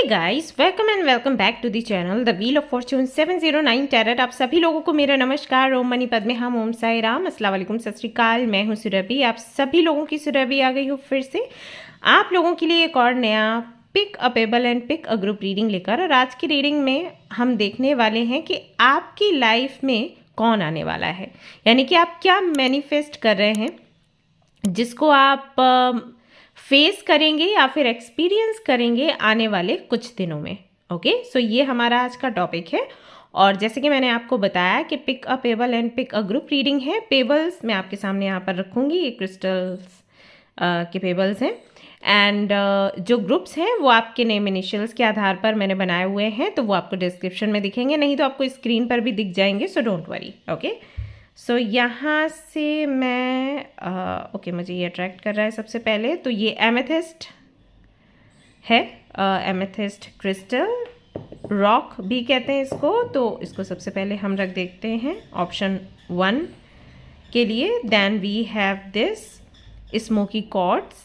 Guys, welcome and welcome back to the channel the wheel of fortune 709 tarot. आप सभी लोगों को मेरा नमस्कार। ओम मनी पद्मे हम, ओम साई राम, अस्सलाम वालेकुम, सत श्री अकाल। मैं हूं सुरभि। आप सभी लोगों की सुरभि आ गई हूँ फिर से आप लोगों के लिए एक और नया pick a pebble and pick a group reading लेकर। और आज की रीडिंग में हम देखने वाले हैं कि आपकी लाइफ में कौन आने वाला है, यानी कि आप क्या मैनिफेस्ट कर रहे हैं जिसको आप फेस करेंगे या फिर एक्सपीरियंस करेंगे आने वाले कुछ दिनों में। ओके, सो ये हमारा आज का टॉपिक है। और जैसे कि मैंने आपको बताया कि pick a pebble and pick a group reading है। पेबल्स मैं आपके सामने यहाँ पर रखूँगी, ये क्रिस्टल्स के पेबल्स हैं। एंड जो ग्रुप्स हैं वो आपके नेम इनिशियल्स के आधार पर मैंने बनाए हुए हैं, तो वो आपको डिस्क्रिप्शन में दिखेंगे, नहीं तो आपको स्क्रीन पर भी दिख जाएंगे, सो डोंट वरी। ओके, सो यहाँ से मैं ओके मुझे ये अट्रैक्ट कर रहा है सबसे पहले, तो ये एमेथिस्ट है, एमेथिस्ट क्रिस्टल रॉक भी कहते हैं इसको। तो इसको सबसे पहले हम रख देखते हैं ऑप्शन 1 के लिए। Then we have this smoky quartz.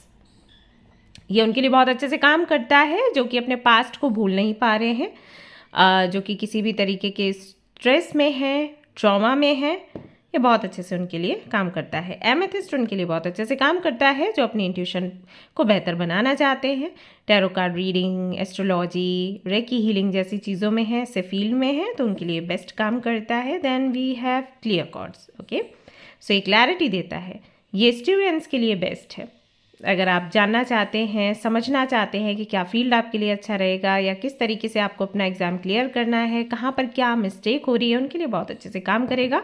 ये उनके लिए बहुत अच्छे से काम करता है जो कि अपने पास्ट को भूल नहीं पा रहे हैं, जो कि किसी भी तरीके के स्ट्रेस में है, ट्रॉमा में है। ये बहुत अच्छे से उनके लिए काम करता है। एमेथिस्ट उनके लिए बहुत अच्छे से काम करता है जो अपनी इंट्यूशन को बेहतर बनाना चाहते हैं। Tarot card reading, astrology, recce healing जैसी चीज़ों में है, से फील्ड में है, तो उनके लिए बेस्ट काम करता है। Then we have clear cords. Okay, so ये क्लैरिटी देता है। ये स्टूडेंट्स के लिए बेस्ट है। अगर आप जानना चाहते हैं, समझना चाहते हैं कि क्या फील्ड आपके लिए अच्छा रहेगा या किस तरीके से आपको अपना एग्ज़ाम क्लियर करना है, कहाँ पर क्या मिस्टेक हो रही है, उनके लिए बहुत अच्छे से काम करेगा।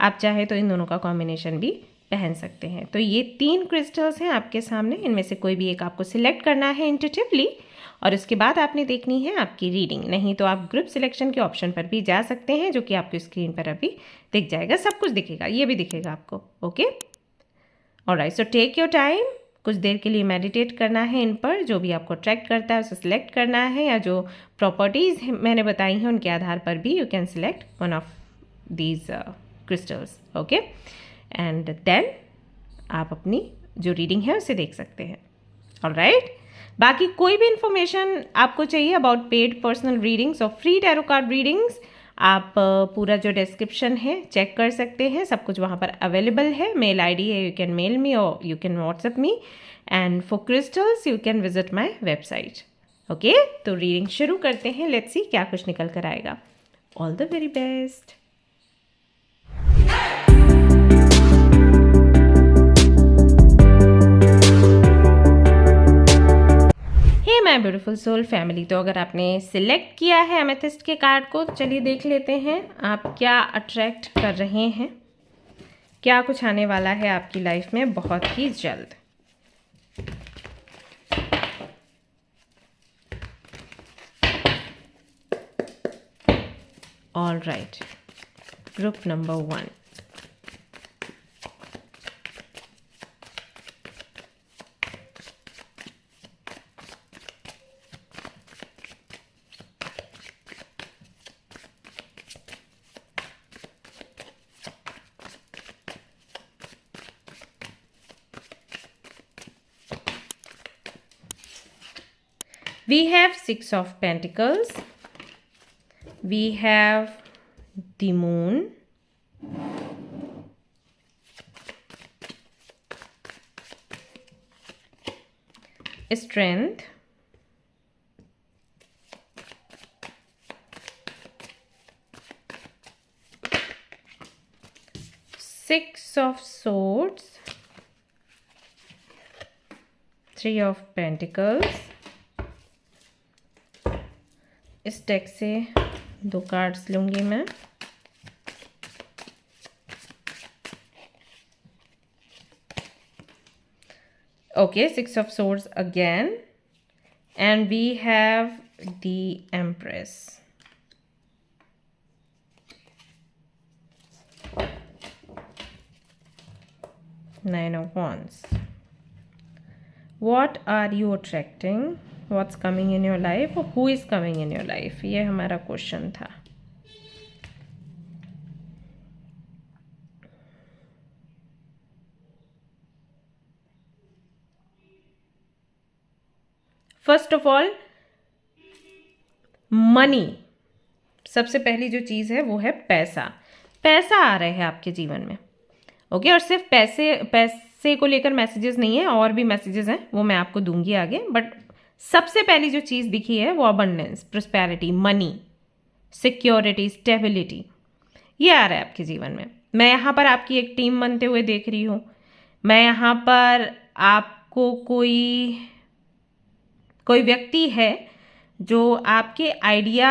आप चाहे तो इन दोनों का कॉम्बिनेशन भी पहन सकते हैं। तो ये 3 क्रिस्टल्स हैं आपके सामने, इनमें से कोई भी एक आपको सिलेक्ट करना है इंट्यूटिवली, और उसके बाद आपने देखनी है आपकी रीडिंग। नहीं तो आप ग्रुप सिलेक्शन के ऑप्शन पर भी जा सकते हैं, जो कि आपकी स्क्रीन पर अभी दिख जाएगा, सब कुछ दिखेगा, ये भी दिखेगा आपको। Okay, alright, so take your time. कुछ देर के लिए मेडिटेट करना है इन पर, जो भी आपको अट्रैक्ट करता है उसे सिलेक्ट करना है, या जो प्रॉपर्टीज़ मैंने बताई हैं उनके आधार पर भी you can select one of these crystals. Okay, and then आप अपनी जो रीडिंग है उसे देख सकते हैं। ऑलराइट, बाकी कोई भी इंफॉर्मेशन आपको चाहिए अबाउट पेड पर्सनल रीडिंग्स और फ्री टैरो कार्ड रीडिंग्स, आप पूरा जो डिस्क्रिप्शन है चेक कर सकते हैं, सब कुछ वहाँ पर अवेलेबल है। मेल आईडी है, यू कैन मेल मी और you can WhatsApp me, and for crystals you can visit my website. Okay, तो रीडिंग शुरू करते हैं। लेट्स सी क्या कुछ निकल कर आएगा। All the very best. My beautiful soul family, तो अगर आपने सिलेक्ट किया है एमेथिस्ट के कार्ड को, तो चलिए देख लेते हैं आप क्या अट्रैक्ट कर रहे हैं, क्या कुछ आने वाला है आपकी लाइफ में बहुत ही जल्द। Alright, group number 1। We have 6 of Pentacles. We have the Moon. Strength. Six of Swords. 3 of Pentacles. इस डेक से 2 कार्ड्स लूँगी मैं। Okay, 6 of Swords again, and we have the Empress. Nine of Wands. What are you attracting? What's coming in your life? Who is coming in your life? ये हमारा question था। First of all money, सबसे पहली जो चीज़ है वो है पैसा। पैसा आ रहा है आपके जीवन में, ओके। और सिर्फ पैसे को लेकर मैसेजेस नहीं है, और भी मैसेजेस हैं, वो मैं आपको दूंगी आगे। बट सबसे पहली जो चीज़ दिखी है वो abundance, prosperity, money, security, stability, ये आ रहा है आपके जीवन में। मैं यहाँ पर आपकी एक टीम बनते हुए देख रही हूँ। मैं यहाँ पर आपको कोई व्यक्ति है जो आपके आइडिया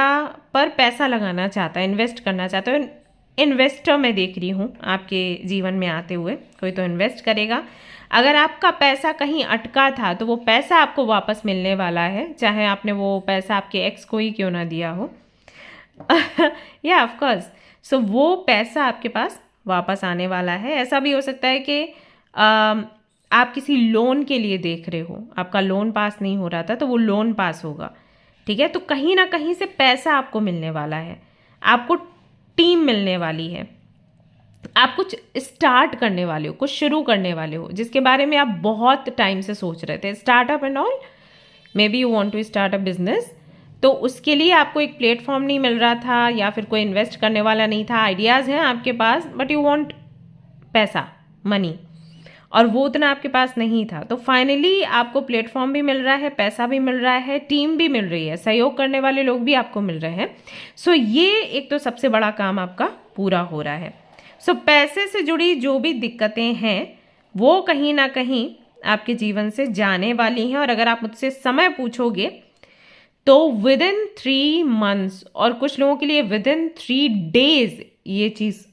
पर पैसा लगाना चाहता है, इन्वेस्ट करना चाहता है। इन्वेस्टर मैं देख रही हूँ आपके जीवन में आते हुए, कोई तो इन्वेस्ट करेगा। अगर आपका पैसा कहीं अटका था तो वो पैसा आपको वापस मिलने वाला है, चाहे आपने वो पैसा आपके एक्स को ही क्यों ना दिया हो। या ऑफ कोर्स, सो वो पैसा आपके पास वापस आने वाला है। ऐसा भी हो सकता है कि आप किसी लोन के लिए देख रहे हो, आपका लोन पास नहीं हो रहा था तो वो लोन पास होगा, ठीक है। तो कहीं ना कहीं से पैसा आपको मिलने वाला है, आपको टीम मिलने वाली है, आप कुछ स्टार्ट करने वाले हो, कुछ शुरू करने वाले हो जिसके बारे में आप बहुत टाइम से सोच रहे थे, startup and all. Maybe you want to start a business, तो उसके लिए आपको एक प्लेटफॉर्म नहीं मिल रहा था, या फिर कोई इन्वेस्ट करने वाला नहीं था। आइडियाज़ हैं आपके पास, बट यू वांट पैसा, मनी, और वो उतना आपके पास नहीं था। तो फाइनली आपको प्लेटफॉर्म भी मिल रहा है, पैसा भी मिल रहा है, टीम भी मिल रही है, सहयोग करने वाले लोग भी आपको मिल रहे हैं। सो ये एक तो सबसे बड़ा काम आपका पूरा हो रहा है। सो पैसे से जुड़ी जो भी दिक्कतें हैं वो कहीं ना कहीं आपके जीवन से जाने वाली हैं। और अगर आप मुझसे समय पूछोगे तो विद इन 3 months, और कुछ लोगों के लिए विद इन 3 days ये चीज़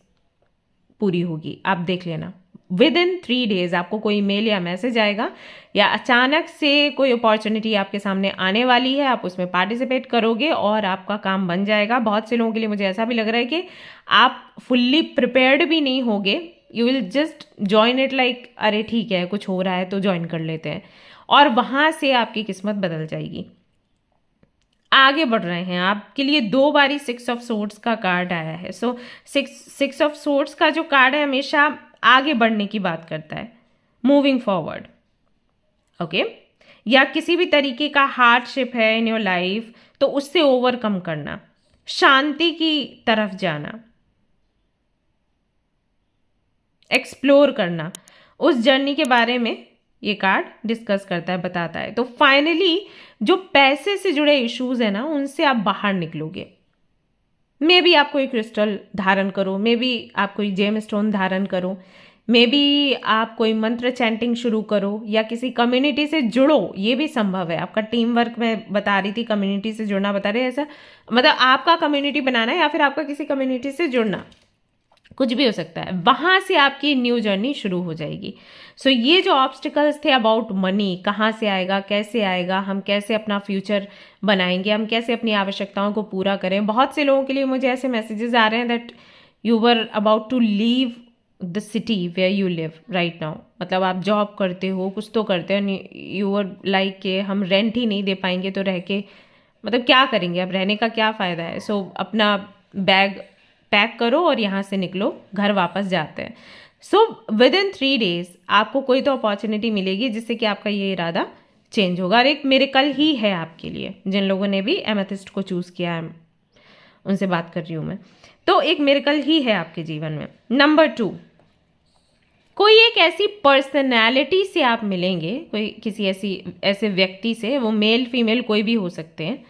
पूरी होगी। आप देख लेना, विद इन 3 days आपको कोई मेल या मैसेज आएगा, या अचानक से कोई अपॉर्चुनिटी आपके सामने आने वाली है, आप उसमें पार्टिसिपेट करोगे और आपका काम बन जाएगा। बहुत से लोगों के लिए मुझे ऐसा भी लग रहा है कि आप फुल्ली प्रिपेयर्ड भी नहीं होगे, you will just join it, like अरे ठीक है कुछ हो रहा है तो ज्वाइन कर लेते हैं, और वहाँ से आपकी किस्मत बदल जाएगी। आगे बढ़ रहे हैं, आपके लिए 2 बारी 6 of Swords का कार्ड आया है। सो 6 of Swords का जो कार्ड है हमेशा आगे बढ़ने की बात करता है, मूविंग फॉरवर्ड, ओके। या किसी भी तरीके का हार्डशिप है इन योर लाइफ तो उससे ओवरकम करना, शांति की तरफ जाना, एक्सप्लोर करना, उस जर्नी के बारे में ये कार्ड डिस्कस करता है, बताता है। तो फाइनली जो पैसे से जुड़े इश्यूज है ना, उनसे आप बाहर निकलोगे। मे बी आप कोई क्रिस्टल धारण करो, मे बी आप कोई जेम स्टोन धारण करो, मे बी आप कोई मंत्र चैंटिंग शुरू करो, या किसी कम्युनिटी से जुड़ो, ये भी संभव है। आपका टीम वर्क में बता रही थी, कम्युनिटी से जुड़ना बता रहे, ऐसा मतलब आपका कम्युनिटी बनाना या फिर आपका किसी कम्युनिटी से जुड़ना, कुछ भी हो सकता है। वहाँ से आपकी न्यू जर्नी शुरू हो जाएगी। सो ये जो ऑब्स्टिकल्स थे अबाउट मनी, कहाँ से आएगा, कैसे आएगा, हम कैसे अपना फ्यूचर बनाएंगे, हम कैसे अपनी आवश्यकताओं को पूरा करें। बहुत से लोगों के लिए मुझे ऐसे मैसेजेस आ रहे हैं that you were about to leave the city where you live right now. मतलब आप जॉब करते हो, कुछ तो करते हो, यू वर लाइक के हम रेंट ही नहीं दे पाएंगे तो रह के मतलब क्या करेंगे, अब रहने का क्या फ़ायदा है। सो अपना बैग पैक करो और यहाँ से निकलो, घर वापस जाते हैं। सो विद इन 3 days आपको कोई तो अपॉर्चुनिटी मिलेगी जिससे कि आपका ये इरादा चेंज होगा। और एक मिरेकल ही है आपके लिए, जिन लोगों ने भी एमेथिस्ट को चूज़ किया है उनसे बात कर रही हूँ मैं, तो एक मिरेकल ही है आपके जीवन में। नंबर 2, कोई एक ऐसी पर्सनैलिटी से आप मिलेंगे, कोई किसी ऐसे व्यक्ति से, वो मेल फीमेल कोई भी हो सकते हैं,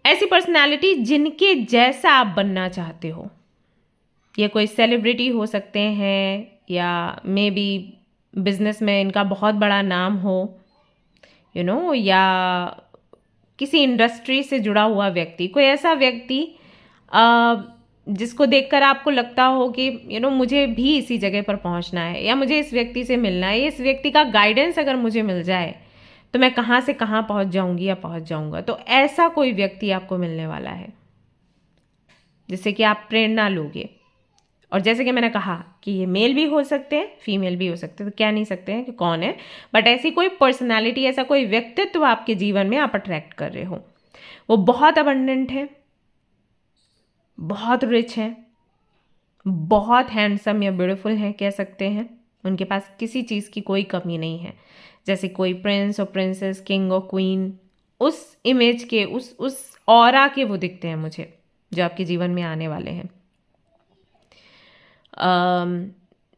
ऐसी पर्सनैलिटी जिनके जैसा आप बनना चाहते हो। ये कोई सेलिब्रिटी हो सकते हैं, या मे बी बिजनेस में इनका बहुत बड़ा नाम हो, यू नो, या किसी इंडस्ट्री से जुड़ा हुआ व्यक्ति, कोई ऐसा व्यक्ति जिसको देखकर आपको लगता हो कि यू नो मुझे भी इसी जगह पर पहुंचना है, या मुझे इस व्यक्ति से मिलना है, इस व्यक्ति का गाइडेंस अगर मुझे मिल जाए तो मैं कहाँ से कहाँ पहुँच जाऊँगी या पहुँच जाऊँगा। तो ऐसा कोई व्यक्ति आपको मिलने वाला है जिससे कि आप प्रेरणा लोगे। और जैसे कि मैंने कहा कि ये मेल भी हो सकते हैं, फीमेल भी हो सकते हैं, तो कह नहीं सकते हैं कि कौन है, बट ऐसी कोई पर्सनालिटी, ऐसा कोई व्यक्तित्व आपके जीवन में आप अट्रैक्ट कर रहे हो। वो बहुत अबंडेंट है, बहुत रिच है, बहुत हैंडसम या ब्यूटीफुल है कह सकते हैं। उनके पास किसी चीज़ की कोई कमी नहीं है, जैसे कोई प्रिंस और प्रिंसेस, किंग और क्वीन, उस इमेज के, उस ऑरा के वो दिखते हैं मुझे, जो आपके जीवन में आने वाले हैं।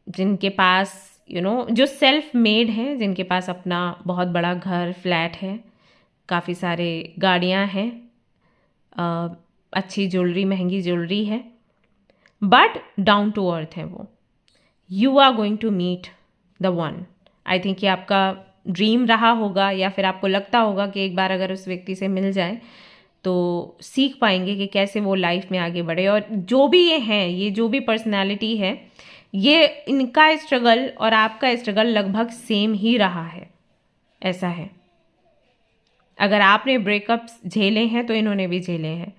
जिनके पास जो सेल्फ मेड हैं, जिनके पास अपना बहुत बड़ा घर, फ्लैट है, काफ़ी सारे गाड़ियाँ हैं, अच्छी ज्वेलरी, महंगी ज्वेलरी है, बट डाउन टू अर्थ है वो। You are going to meet the one. I think ये आपका ड्रीम रहा होगा, या फिर आपको लगता होगा कि एक बार अगर उस व्यक्ति से मिल जाए तो सीख पाएंगे कि कैसे वो लाइफ में आगे बढ़े। और जो भी ये हैं, ये जो भी पर्सनालिटी है, ये इनका स्ट्रगल और आपका स्ट्रगल लगभग सेम ही रहा है, ऐसा है। अगर आपने ब्रेकअप्स झेले हैं तो इन्होंने भी झेले हैं।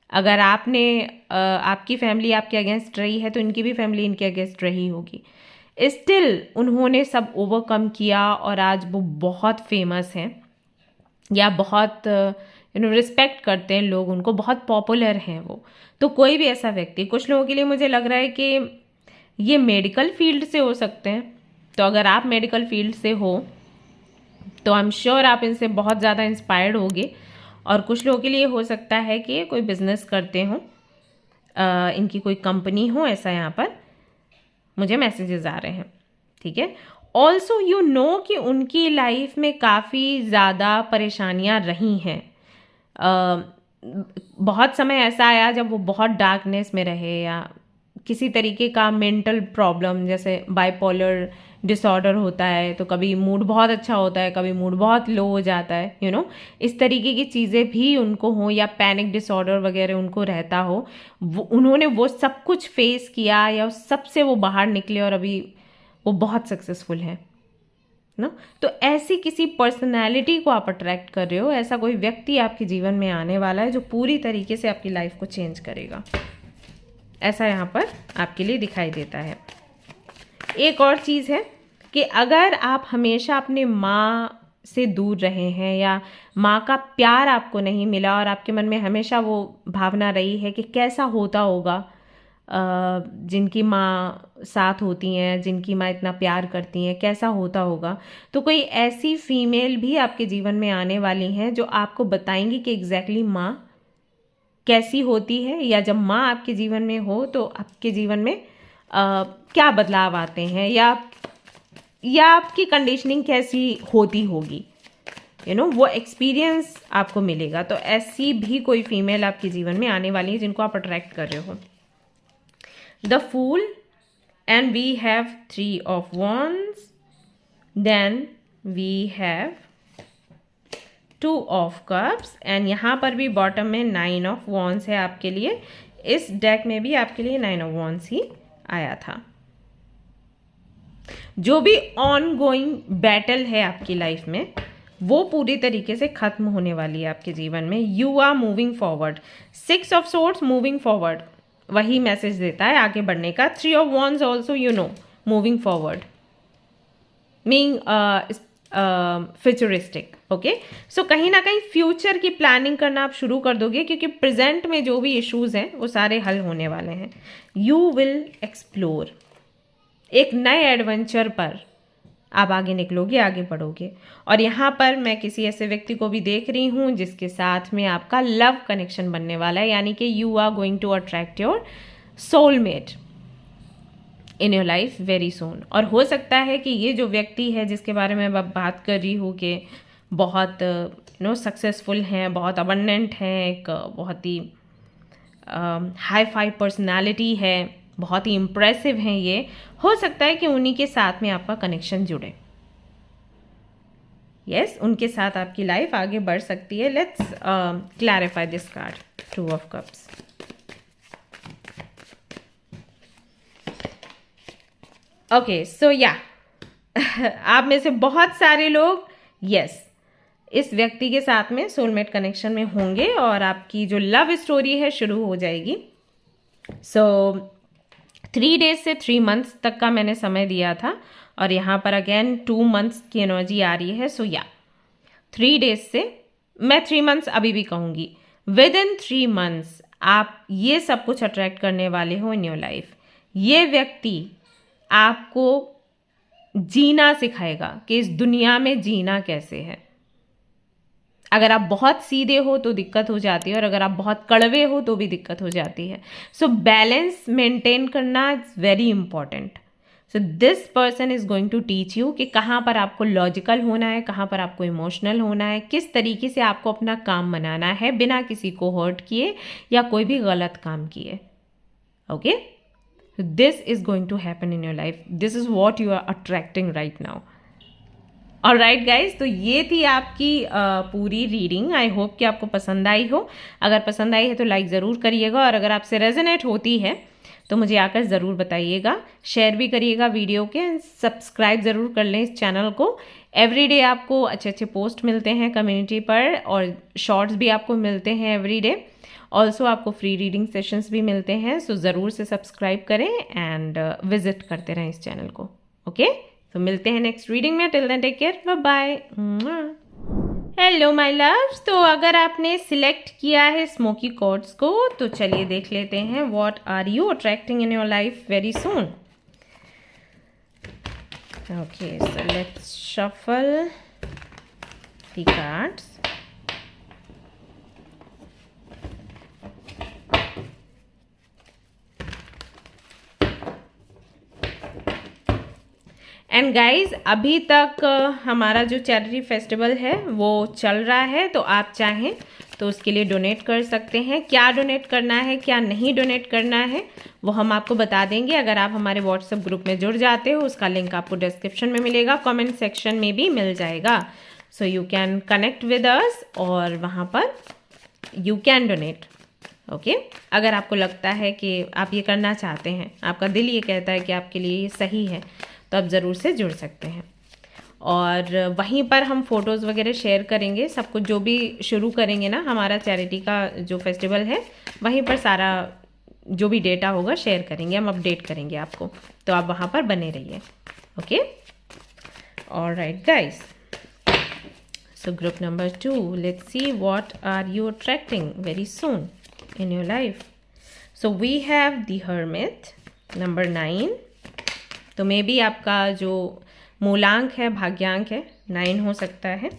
अगर आपकी फैमिली आपके अगेंस्ट रही है तो इनकी भी फैमिली इनके अगेंस्ट रही होगी। स्टिल उन्होंने सब ओवरकम किया और आज वो बहुत फेमस हैं, या बहुत रिस्पेक्ट करते हैं लोग उनको, बहुत पॉपुलर हैं वो। तो कोई भी ऐसा व्यक्ति, कुछ लोगों के लिए मुझे लग रहा है कि ये मेडिकल फील्ड से हो सकते हैं। तो अगर आप मेडिकल फील्ड से हो तो आई एम श्योर आप इनसे बहुत ज़्यादा इंस्पायर्ड होगे। और कुछ लोगों के लिए हो सकता है कि ये कोई बिजनेस करते हों, इनकी कोई कंपनी हो, ऐसा यहाँ पर मुझे मैसेजेस आ रहे हैं, ठीक है। ऑल्सो यू नो कि उनकी लाइफ में काफ़ी ज़्यादा परेशानियाँ रही हैं। बहुत समय ऐसा आया जब वो बहुत डार्कनेस में रहे, या किसी तरीके का मेंटल प्रॉब्लम, जैसे बाइपोलर डिसऑर्डर होता है, तो कभी मूड बहुत अच्छा होता है, कभी मूड बहुत लो हो जाता है, इस तरीके की चीज़ें भी उनको हो, या पैनिक डिसऑर्डर वगैरह उनको रहता हो। उन्होंने वो सब कुछ फेस किया, या उस सब से वो बाहर निकले और अभी वो बहुत सक्सेसफुल है ना। तो ऐसी किसी पर्सनैलिटी को आप अट्रैक्ट कर रहे हो, ऐसा कोई व्यक्ति आपके जीवन में आने वाला है जो पूरी तरीके से आपकी लाइफ को चेंज करेगा, ऐसा यहाँ पर आपके लिए दिखाई देता है। एक और चीज़ है कि अगर आप हमेशा अपने माँ से दूर रहे हैं, या माँ का प्यार आपको नहीं मिला, और आपके मन में हमेशा वो भावना रही है कि कैसा होता होगा जिनकी माँ साथ होती हैं, जिनकी माँ इतना प्यार करती हैं, कैसा होता होगा, तो कोई ऐसी फीमेल भी आपके जीवन में आने वाली हैं जो आपको बताएंगी कि एग्जैक्टली माँ कैसी होती है, या जब माँ आपके जीवन में हो तो आपके जीवन में क्या बदलाव आते हैं, या आपकी कंडीशनिंग कैसी होती होगी, वो एक्सपीरियंस आपको मिलेगा। तो ऐसी भी कोई फीमेल आपके जीवन में आने वाली है जिनको आप अट्रैक्ट कर रहे हो। The fool, and we have 3 of wands, then we have 2 of cups, and यहाँ पर भी बॉटम में 9 of wands है आपके लिए। इस डेक में भी आपके लिए 9 of wands ही आया था। जो भी ऑन गोइंग बैटल है आपकी लाइफ में, वो पूरी तरीके से खत्म होने वाली है आपके जीवन में। You are moving forward. 6 of swords, moving forward, वही मैसेज देता है आगे बढ़ने का। 3 of wands also moving forward, meaning futuristic. Okay, so कहीं ना कहीं फ्यूचर की प्लानिंग करना आप शुरू कर दोगे, क्योंकि प्रेजेंट में जो भी इश्यूज हैं वो सारे हल होने वाले हैं। यू विल एक्सप्लोर, एक नए एडवेंचर पर आप आगे निकलोगे, आगे बढ़ोगे। और यहाँ पर मैं किसी ऐसे व्यक्ति को भी देख रही हूँ जिसके साथ में आपका लव कनेक्शन बनने वाला है, यानी कि you are going to attract your soulmate in your life very soon. और हो सकता है कि ये जो व्यक्ति है जिसके बारे में मैं बात कर रही हूँ कि बहुत सक्सेसफुल हैं, बहुत अबंडेंट हैं, एक बहुत ही हाई फाई पर्सनालिटी है, बहुत ही इम्प्रेसिव हैं, ये हो सकता है कि उन्हीं के साथ में आपका कनेक्शन जुड़े। यस, उनके साथ आपकी लाइफ आगे बढ़ सकती है। Let's clarify this card, 2 of cups। Okay, so या आप में से बहुत सारे लोग इस व्यक्ति के साथ में सोलमेट कनेक्शन में होंगे, और आपकी जो लव स्टोरी है शुरू हो जाएगी। सो 3 days से 3 months तक का मैंने समय दिया था, और यहाँ पर अगेन 2 months की एनर्जी आ रही है। सो 3 days से, मैं 3 months अभी भी कहूँगी, विद इन 3 months आप ये सब कुछ अट्रैक्ट करने वाले हो इन योर लाइफ। ये व्यक्ति आपको जीना सिखाएगा कि इस दुनिया में जीना कैसे है। अगर आप बहुत सीधे हो तो दिक्कत हो जाती है, और अगर आप बहुत कड़वे हो तो भी दिक्कत हो जाती है। सो बैलेंस मेंटेन करना is very important. So this person is going to teach you कि कहाँ पर आपको लॉजिकल होना है, कहाँ पर आपको इमोशनल होना है, किस तरीके से आपको अपना काम बनाना है बिना किसी को हर्ट किए या कोई भी गलत काम किए। Okay, this is going to happen in your life, this is what you are attracting right now. Alright guys, तो ये थी आपकी पूरी रीडिंग। आई होप कि आपको पसंद आई हो। अगर पसंद आई है तो लाइक ज़रूर करिएगा, और अगर आपसे रेजोनेट होती है तो मुझे आकर ज़रूर बताइएगा, शेयर भी करिएगा वीडियो के, एंड सब्सक्राइब ज़रूर कर लें इस चैनल को। एवरीडे आपको अच्छे अच्छे पोस्ट मिलते हैं कम्युनिटी पर, और शॉर्ट्स भी आपको मिलते हैं एवरीडे। ऑल्सो आपको फ्री रीडिंग सेशंस भी मिलते हैं, सो ज़रूर से सब्सक्राइब करें एंड विजिट करते रहें इस चैनल को। ओके, तो मिलते हैं नेक्स्ट रीडिंग में। Till then take care, bye bye. Hello my loves, तो अगर आपने सिलेक्ट किया है स्मोकी कॉर्ड्स को तो चलिए देख लेते हैं what are you attracting in your life very soon. Okay, so let's shuffle the cards. And guys, अभी तक हमारा जो चैरिटी फेस्टिवल है वो चल रहा है, तो आप चाहें तो उसके लिए डोनेट कर सकते हैं। क्या डोनेट करना है, क्या नहीं डोनेट करना है, वो हम आपको बता देंगे अगर आप हमारे व्हाट्सएप ग्रुप में जुड़ जाते हो। उसका लिंक आपको डिस्क्रिप्शन में मिलेगा, कमेंट सेक्शन में भी मिल जाएगा। So you can connect with us, और वहाँ पर यू कैन डोनेट। ओके, अगर आपको लगता है कि आप ये करना चाहते हैं, आपका दिल ये कहता है कि आपके लिए ये सही है, तो आप ज़रूर से जुड़ सकते हैं। और वहीं पर हम फ़ोटोज़ वगैरह शेयर करेंगे, सब कुछ जो भी शुरू करेंगे ना हमारा चैरिटी का जो फेस्टिवल है, वहीं पर सारा जो भी डेटा होगा शेयर करेंगे, हम अपडेट करेंगे आपको, तो आप वहाँ पर बने रहिए। Okay, alright guys, so group number 2, let's see what are you attracting very soon in your life. So we have the Hermit, number 9. तो मे बी आपका जो मूलांक है, भाग्यांक है, 9 हो सकता है।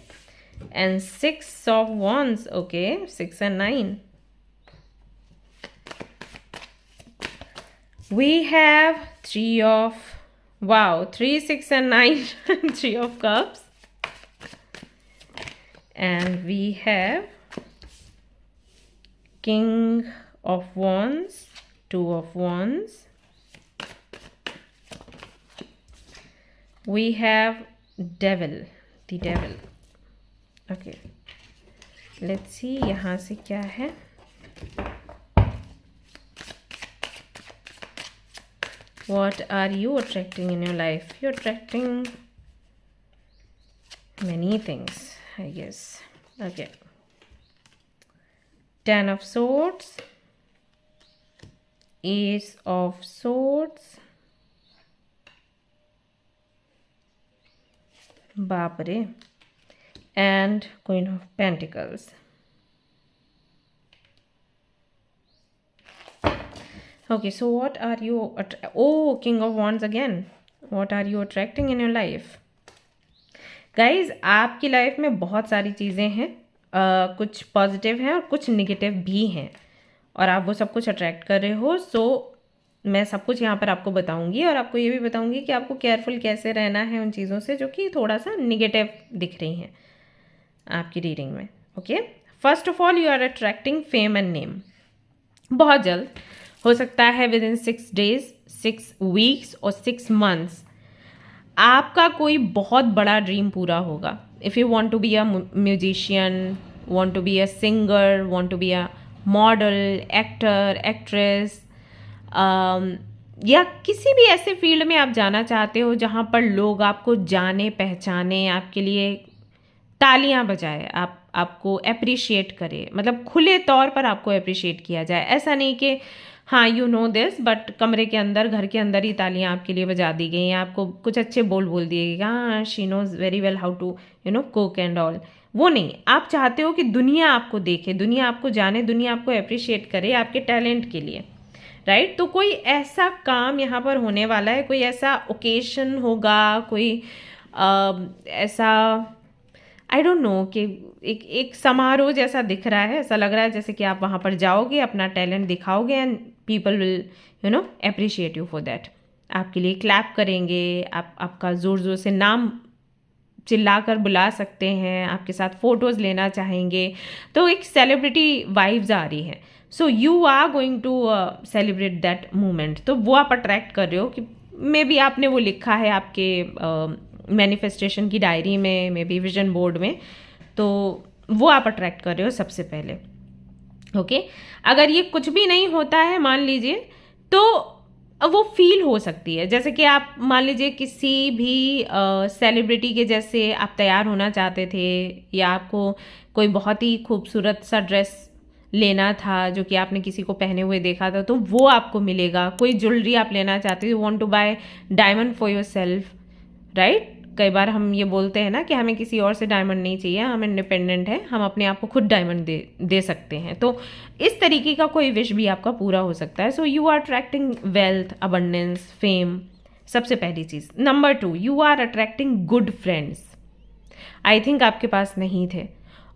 And 6 of Wands, okay, 6 and 9. We have 3 of, wow, 3, 6 and 9, 3 of Cups. And we have King of Wands, 2 of Wands. We have Devil, the Devil. Okay, let's see यहाँ से क्या है। What are you attracting in your life? You're attracting many things, I guess. Okay. 10 of Swords, Ace of Swords, Bapre, and Queen of Pentacles. Okay, so what are you oh, King of Wands again. What are you attracting in your life? Guys, आपकी life में बहुत सारी चीज़ें हैं, कुछ positive हैं और कुछ निगेटिव भी हैं, और आप वो सब कुछ अट्रैक्ट कर रहे हो। सो मैं सब कुछ यहाँ पर आपको बताऊंगी, और आपको ये भी बताऊंगी कि आपको केयरफुल कैसे रहना है उन चीज़ों से जो कि थोड़ा सा निगेटिव दिख रही हैं आपकी रीडिंग में। Okay, first of all, you are attracting fame and name. बहुत जल्द, हो सकता है विद इन 6 days, 6 weeks और 6 months, आपका कोई बहुत बड़ा ड्रीम पूरा होगा। If you want to be a musician, want to be a singer, want to be a model, actor, actress, या किसी भी ऐसे फील्ड में आप जाना चाहते हो जहाँ पर लोग आपको जाने पहचाने, आपके लिए तालियां बजाए, आपको अप्रिशिएट करे, मतलब खुले तौर पर आपको अप्रिशिएट किया जाए। ऐसा नहीं कि हाँ यू नो दिस, बट कमरे के अंदर, घर के अंदर ही तालियां आपके लिए बजा दी गई हैं, आपको कुछ अच्छे बोल दिए गए, हाँ she knows very well how to cook and all. वो नहीं, आप चाहते हो कि दुनिया आपको देखे, दुनिया आपको जाने, दुनिया आपको अप्रिशिएट करे आपके टैलेंट के लिए, राइट। तो कोई ऐसा काम यहाँ पर होने वाला है, कोई ऐसा ओकेशन होगा, कोई ऐसा आई डोंट नो कि एक समारोह जैसा दिख रहा है, ऐसा लग रहा है जैसे कि आप वहाँ पर जाओगे, अपना टैलेंट दिखाओगे and people will appreciate you for that. आपके लिए क्लैप करेंगे, आपका ज़ोर ज़ोर से नाम चिल्लाकर बुला सकते हैं, आपके साथ फ़ोटोज़ लेना चाहेंगे। तो एक सेलिब्रिटी वाइब्स आ रही है। So you are going to celebrate that moment. तो वो आप अट्रैक्ट कर रहे हो कि मे बी आपने वो लिखा है आपके मैनिफेस्टेशन की डायरी में, मे बी विजन बोर्ड में, तो वो आप अट्रैक्ट कर रहे हो सबसे पहले। ओके अगर ये कुछ भी नहीं होता है मान लीजिए, तो वो फील हो सकती है। जैसे कि आप मान लीजिए किसी भी सेलिब्रिटी के जैसे आप तैयार होना चाहते थे, या आपको कोई बहुत ही खूबसूरत सा ड्रेस लेना था जो कि आपने किसी को पहने हुए देखा था, तो वो आपको मिलेगा। कोई ज्वेलरी आप लेना चाहते हो, you want to buy diamond for yourself, right. कई बार हम ये बोलते हैं ना कि हमें किसी और से डायमंड नहीं चाहिए, हम इंडिपेंडेंट हैं, हम अपने आप को खुद डायमंड दे सकते हैं। तो इस तरीके का कोई विश भी आपका पूरा हो सकता है। So you are attracting wealth, abundance, fame, सबसे पहली चीज़। Number 2, you are attracting good friends. I think आपके पास नहीं थे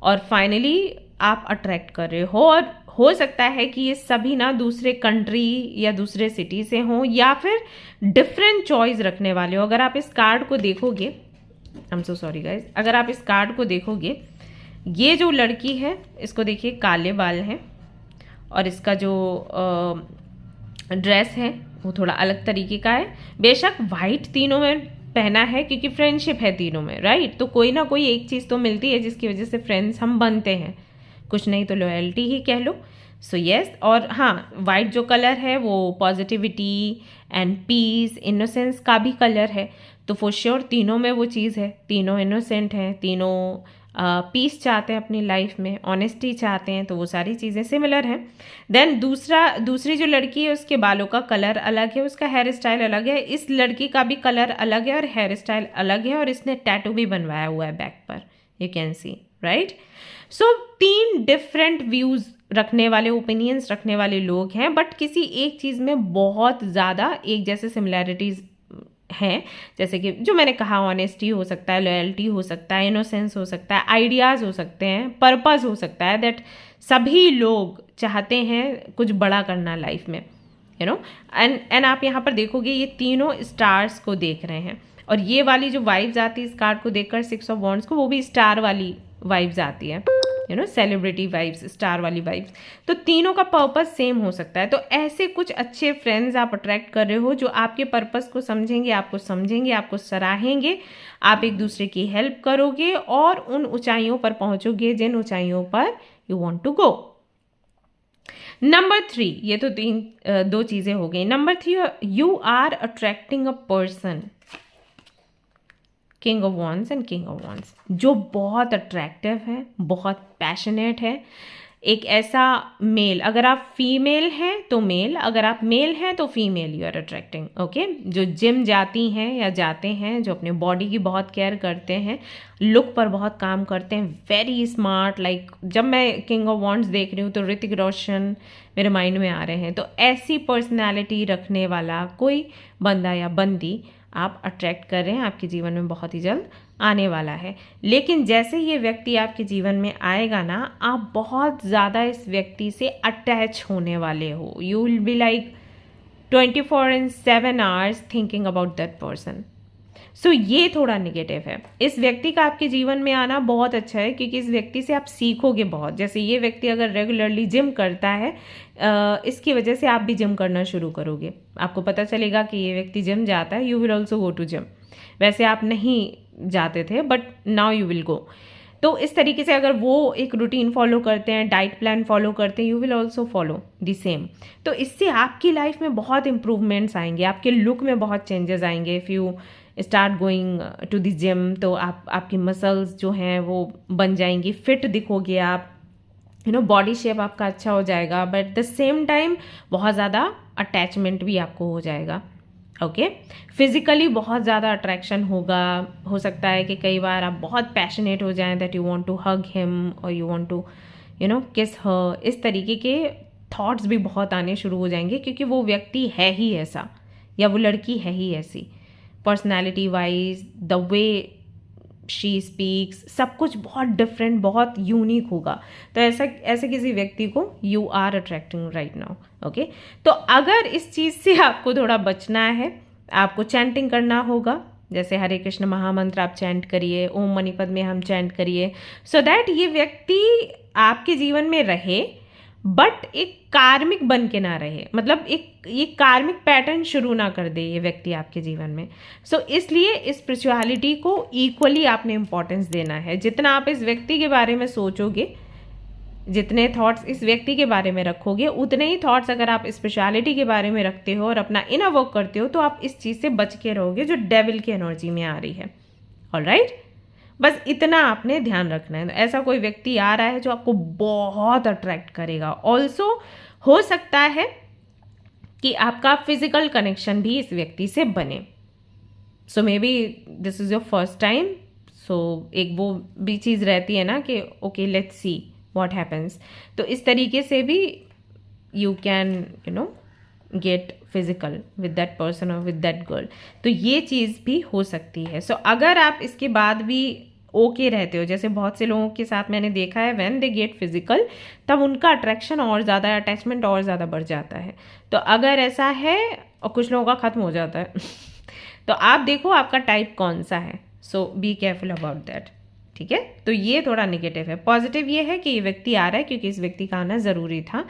और फाइनली आप अट्रैक्ट कर रहे हो। और हो सकता है कि ये सभी ना दूसरे कंट्री या दूसरे सिटी से हों, या फिर डिफरेंट चॉइस रखने वाले हो। अगर आप इस कार्ड को देखोगे, I am so sorry guys, अगर आप इस कार्ड को देखोगे, ये जो लड़की है इसको देखिए काले बाल हैं, और इसका जो ड्रेस है वो थोड़ा अलग तरीके का है। बेशक वाइट तीनों में पहना है क्योंकि फ्रेंडशिप है तीनों में, राइट। तो कोई ना कोई एक चीज़ तो मिलती है जिसकी वजह से फ्रेंड्स हम बनते हैं, कुछ नहीं तो लॉयल्टी ही कह लो। सो येस, और हाँ, वाइट जो कलर है वो पॉजिटिविटी एंड पीस, इनोसेंस का भी कलर है। तो फॉर श्योर तीनों में वो चीज़ है, तीनों इनोसेंट हैं, तीनों पीस चाहते हैं अपनी लाइफ में, ऑनेस्टी चाहते हैं, तो वो सारी चीज़ें सिमिलर हैं। देन दूसरी जो लड़की है उसके बालों का कलर अलग है, उसका हेयर स्टाइल अलग है। इस लड़की का भी कलर अलग है और हेयर स्टाइल अलग है, और इसने टैटू भी बनवाया हुआ है बैक पर, you can see, right. So 3 different views रखने वाले, ओपिनियंस रखने वाले लोग हैं, बट किसी एक चीज़ में बहुत ज़्यादा एक जैसे सिमिलैरिटीज़ हैं। जैसे कि जो मैंने कहा, ऑनेस्टी हो सकता है, लॉयल्टी हो सकता है, इनोसेंस हो सकता है, आइडियाज़ हो सकते हैं, पर्पस हो सकता है, दैट सभी लोग चाहते हैं कुछ बड़ा करना लाइफ में, यू नो। एंड आप यहाँ पर देखोगे ये तीनों स्टार्स को देख रहे हैं, और ये वाली जो वाइब्स आती है इस कार्ड को देखकर 6 ऑफ वॉन्ड्स को, वो भी स्टार वाली वाइब्स आती है, you know, celebrity vibes, star वाली वाइब्स। तो तीनों का पर्पस सेम हो सकता है। तो ऐसे कुछ अच्छे फ्रेंड्स आप अट्रैक्ट कर रहे हो जो आपके पर्पस को समझेंगे, आपको सराहेंगे, आप एक दूसरे की हेल्प करोगे और उन ऊंचाइयों पर पहुंचोगे जिन ऊंचाइयों पर you want to go. Number 3, ये तो 2 चीज़ें हो गई। Number 3, you are attracting a person, king of wands and king of wands, जो बहुत अट्रैक्टिव है, बहुत पैशनेट है। एक ऐसा मेल, अगर आप फीमेल हैं तो मेल, अगर आप मेल हैं तो female you are attracting, okay. जो जिम जाती हैं या जाते हैं, जो अपने बॉडी की बहुत केयर करते हैं, लुक पर बहुत काम करते हैं, वेरी स्मार्ट। लाइक जब मैं किंग ऑफ वॉन्ड्स देख रही हूँ तो ऋतिक रोशन मेरे माइंड में आ रहे हैं। तो ऐसी पर्सनैलिटी रखने वाला कोई बंदा या बंदी आप अट्रैक्ट कर रहे हैं, आपके जीवन में बहुत ही जल्द आने वाला है। लेकिन जैसे ये व्यक्ति आपके जीवन में आएगा ना, आप बहुत ज़्यादा इस व्यक्ति से अटैच होने वाले हो। You will be like 24/7 hours thinking about that person. So ये थोड़ा निगेटिव है। इस व्यक्ति का आपके जीवन में आना बहुत अच्छा है क्योंकि इस व्यक्ति से आप सीखोगे बहुत। जैसे ये व्यक्ति अगर रेगुलरली जिम करता है, इसकी वजह से आप भी जिम करना शुरू करोगे। आपको पता चलेगा कि ये व्यक्ति जिम जाता है, you will also go to gym. वैसे आप नहीं जाते थे but now you will go. तो इस तरीके से अगर वो एक रूटीन फॉलो करते हैं, डाइट प्लान फॉलो करते हैं, you will also follow the same. तो इससे आपकी लाइफ में बहुत इंप्रूवमेंट्स आएंगे, आपके लुक में बहुत चेंजेस आएंगे। If you start going to the gym तो आपकी मसल्स जो हैं वो बन जाएंगी, फिट दिखोगे आप, यू नो, बॉडी शेप आपका अच्छा हो जाएगा। बट द सेम टाइम बहुत ज़्यादा अटैचमेंट भी आपको हो जाएगा, ओके। फिजिकली बहुत ज़्यादा अट्रैक्शन होगा। हो सकता है कि कई बार आप बहुत पैशनेट हो जाएं, that you want to hug him और you want to, you know, kiss her. इस तरीके के थॉट्स भी बहुत आने शुरू हो जाएंगे क्योंकि वो व्यक्ति है ही ऐसा या वो लड़की है ही ऐसी, personality wise, the way she speaks, सब कुछ बहुत डिफरेंट, बहुत यूनिक होगा। तो ऐसे किसी व्यक्ति को you are attracting right now. Okay, तो अगर इस चीज़ से आपको थोड़ा बचना है, आपको चैंटिंग करना होगा, जैसे हरे कृष्ण महामंत्र आप चैंट करिए, ओम मणि पद्मे हम चैंट करिए, सो दैट ये व्यक्ति आपके जीवन में रहे बट एक कार्मिक बन के ना रहे, मतलब ये कार्मिक पैटर्न शुरू ना कर दे ये व्यक्ति आपके जीवन में। सो इसलिए इस स्पिरिचुअलिटी को इक्वली आपने इम्पोर्टेंस देना है। जितना आप इस व्यक्ति के बारे में सोचोगे, जितने थॉट्स इस व्यक्ति के बारे में रखोगे, उतने ही थॉट्स अगर आप स्पेशलिटी के बारे में रखते हो और अपना इनर वर्क करते हो, तो आप इस चीज़ से बच के रहोगे जो डेविल की एनर्जी में आ रही है। ऑलराइट, बस इतना आपने ध्यान रखना है। ऐसा कोई व्यक्ति आ रहा है जो आपको बहुत अट्रैक्ट करेगा। ऑल्सो हो सकता है कि आपका फिजिकल कनेक्शन भी इस व्यक्ति से बने। So may be this is your first time. So एक वो भी चीज़ रहती है ना कि okay let's see what happens. तो इस तरीके से भी you can get physical with that person और विद दैट गर्ल। तो ये चीज़ भी हो सकती है। सो अगर आप इसके बाद भी ओके रहते हो, जैसे बहुत से लोगों के साथ मैंने देखा है, व्हेन दे गेट फिजिकल, तब उनका अट्रैक्शन और ज़्यादा, अटैचमेंट और ज़्यादा बढ़ जाता है। तो अगर ऐसा है, और कुछ लोगों का ख़त्म हो जाता है तो आप देखो आपका टाइप कौन सा है। सो बी केयरफुल अबाउट दैट। ठीक है, तो ये थोड़ा निगेटिव है। पॉजिटिव ये है कि ये व्यक्ति आ रहा है क्योंकि इस व्यक्ति का आना ज़रूरी था।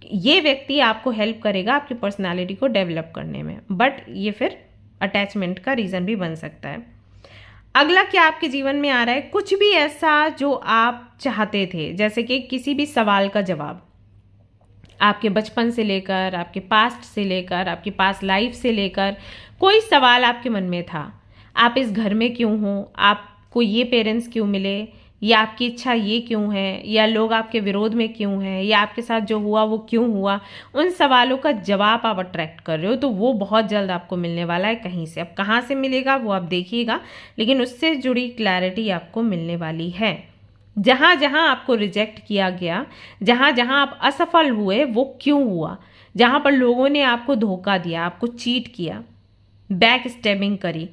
ये व्यक्ति आपको हेल्प करेगा आपकी पर्सनालिटी को डेवलप करने में, बट ये फिर अटैचमेंट का रीज़न भी बन सकता है। अगला क्या आपके जीवन में आ रहा है, कुछ भी ऐसा जो आप चाहते थे, जैसे कि किसी भी सवाल का जवाब आपके बचपन से लेकर, आपके पास्ट से लेकर, आपकी पास्ट लाइफ से लेकर, कोई सवाल आपके मन में था। आप इस घर में क्यों हो, आपको ये पेरेंट्स क्यों मिले, या आपकी इच्छा ये क्यों है, या लोग आपके विरोध में क्यों हैं, या आपके साथ जो हुआ वो क्यों हुआ, उन सवालों का जवाब आप अट्रैक्ट कर रहे हो। तो वो बहुत जल्द आपको मिलने वाला है कहीं से। अब कहाँ से मिलेगा वो आप देखिएगा, लेकिन उससे जुड़ी क्लैरिटी आपको मिलने वाली है। जहाँ जहाँ आपको रिजेक्ट किया गया, जहाँ जहाँ आप असफल हुए, वो क्यों हुआ, जहाँ पर लोगों ने आपको धोखा दिया, आपको चीट किया, बैक स्टेबिंग करी,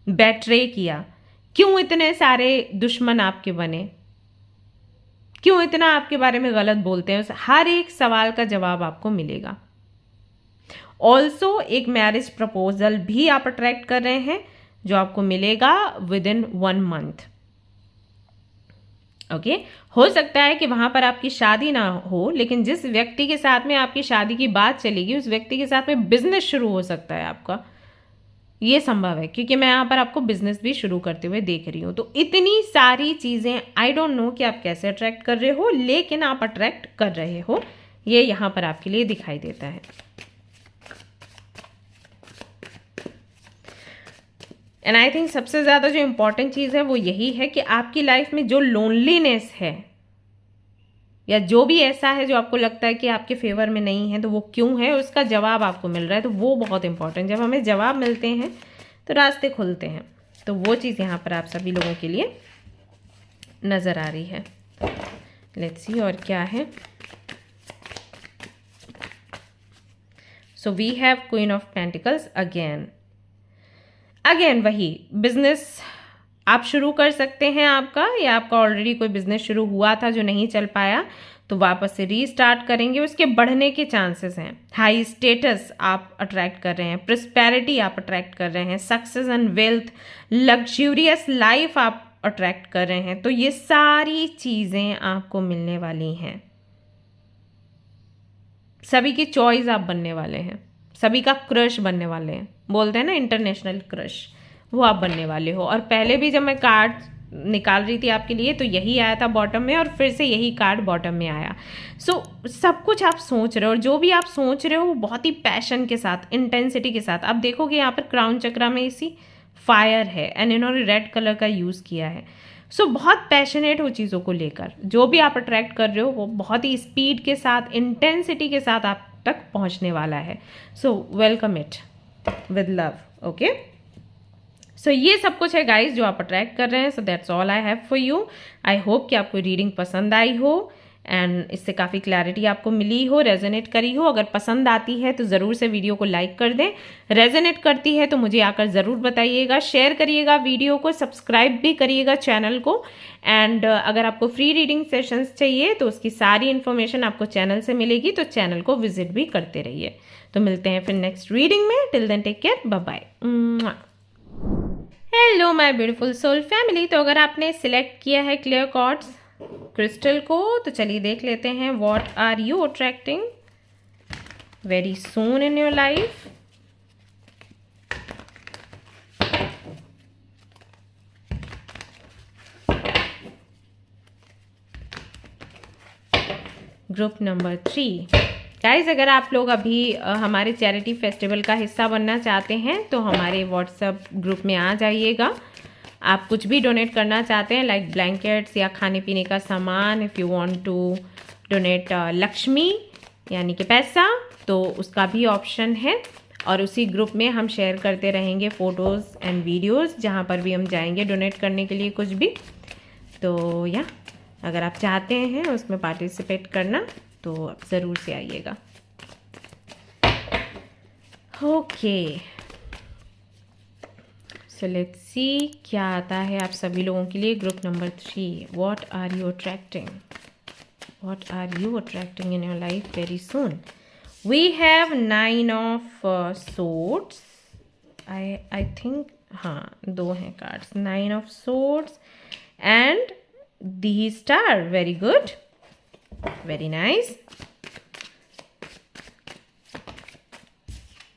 बेट्रे किया, क्यों इतने सारे दुश्मन आपके बने, क्यों इतना आपके बारे में गलत बोलते हैं, हर एक सवाल का जवाब आपको मिलेगा। ऑल्सो एक मैरिज प्रपोजल भी आप अट्रैक्ट कर रहे हैं जो आपको मिलेगा विद इन 1 मंथ। ओके, हो सकता है कि वहां पर आपकी शादी ना हो, लेकिन जिस व्यक्ति के साथ में आपकी शादी की बात चलेगी, उस व्यक्ति के साथ में बिजनेस शुरू हो सकता है आपका। ये संभव है क्योंकि मैं यहाँ पर आपको बिजनेस भी शुरू करते हुए देख रही हूँ। तो इतनी सारी चीज़ें, आई डोंट नो कि आप कैसे अट्रैक्ट कर रहे हो, लेकिन आप अट्रैक्ट कर रहे हो, ये यहाँ पर आपके लिए दिखाई देता है। एंड आई थिंक सबसे ज़्यादा जो इम्पोर्टेंट चीज़ है वो यही है कि आपकी लाइफ में जो लोनलीनेस है, या जो भी ऐसा है जो आपको लगता है कि आपके फेवर में नहीं है, तो वो क्यों है, उसका जवाब आपको मिल रहा है। तो वो बहुत इंपॉर्टेंट, जब हमें जवाब मिलते हैं तो रास्ते खुलते हैं। तो वो चीज़ यहाँ पर आप सभी लोगों के लिए नज़र आ रही है। लेट्स सी और क्या है। So we have queen of pentacles again वही बिजनेस आप शुरू कर सकते हैं आपका, या आपका ऑलरेडी कोई बिजनेस शुरू हुआ था जो नहीं चल पाया, तो वापस से रीस्टार्ट करेंगे, उसके बढ़ने के चांसेस हैं। हाई स्टेटस आप अट्रैक्ट कर रहे हैं, प्रोस्पेरिटी आप अट्रैक्ट कर रहे हैं, success and wealth, luxurious life आप अट्रैक्ट कर रहे हैं। तो ये सारी चीज़ें आपको मिलने वाली हैं। सभी की चॉइस आप बनने वाले हैं, सभी का क्रश बनने वाले हैं, बोलते हैं ना इंटरनेशनल क्रश, वो आप बनने वाले हो। और पहले भी जब मैं कार्ड निकाल रही थी आपके लिए तो यही आया था बॉटम में, और फिर से यही कार्ड बॉटम में आया। सो सब कुछ आप सोच रहे हो, और जो भी आप सोच रहे हो वो बहुत ही पैशन के साथ, इंटेंसिटी के साथ। आप देखोगे यहाँ पर क्राउन चक्रा में इसी फायर है, एंड इन्होंने रेड कलर का यूज़ किया है। सो बहुत पैशनेट हो चीज़ों को लेकर, जो भी आप अट्रैक्ट कर रहे हो वो बहुत ही स्पीड के साथ, इंटेंसिटी के साथ आप तक पहुँचने वाला है। So welcome it with love. Okay, so ये सब कुछ है गाइज जो आप अट्रैक्ट कर रहे हैं। So that's all I have for you. I hope कि आपको रीडिंग पसंद आई हो, एंड इससे काफ़ी क्लैरिटी आपको मिली हो, रेजोनेट करी हो। अगर पसंद आती है तो ज़रूर से वीडियो को लाइक कर दें, रेजोनेट करती है तो मुझे आकर ज़रूर बताइएगा, शेयर करिएगा वीडियो को, सब्सक्राइब भी करिएगा चैनल को। एंड अगर आपको फ्री रीडिंग सेशंस चाहिए तो उसकी सारी इन्फॉर्मेशन आपको चैनल से मिलेगी, तो चैनल को विजिट भी करते रहिए। तो मिलते हैं फिर नेक्स्ट रीडिंग में। Till then take care, bye bye. Hello my beautiful soul family. तो अगर आपने सिलेक्ट किया है क्लियर क्वार्ट्ज क्रिस्टल को, तो चलिए देख लेते हैं what are you attracting very soon in your life. Group number 3। Guys, अगर आप लोग अभी हमारे चैरिटी फेस्टिवल का हिस्सा बनना चाहते हैं तो हमारे व्हाट्सएप ग्रुप में आ जाइएगा। आप कुछ भी डोनेट करना चाहते हैं लाइक ब्लैंकेट्स या खाने पीने का सामान, if you want to donate Lakshmi यानी कि पैसा, तो उसका भी ऑप्शन है। और उसी ग्रुप में हम शेयर करते रहेंगे फ़ोटोज़ एंड वीडियोज़ जहाँ पर भी हम जाएंगे डोनेट करने के लिए कुछ भी। तो या अगर आप चाहते हैं उसमें पार्टिसिपेट करना तो आप ज़रूर से आइएगा। ओके, सो लेट्स सी क्या आता है आप सभी लोगों के लिए। Group number 3, what are you attracting, what are you attracting in your life very soon. We have 9 of swords। I think हाँ 2 हैं cards, 9 of swords and the star. Very good, very nice.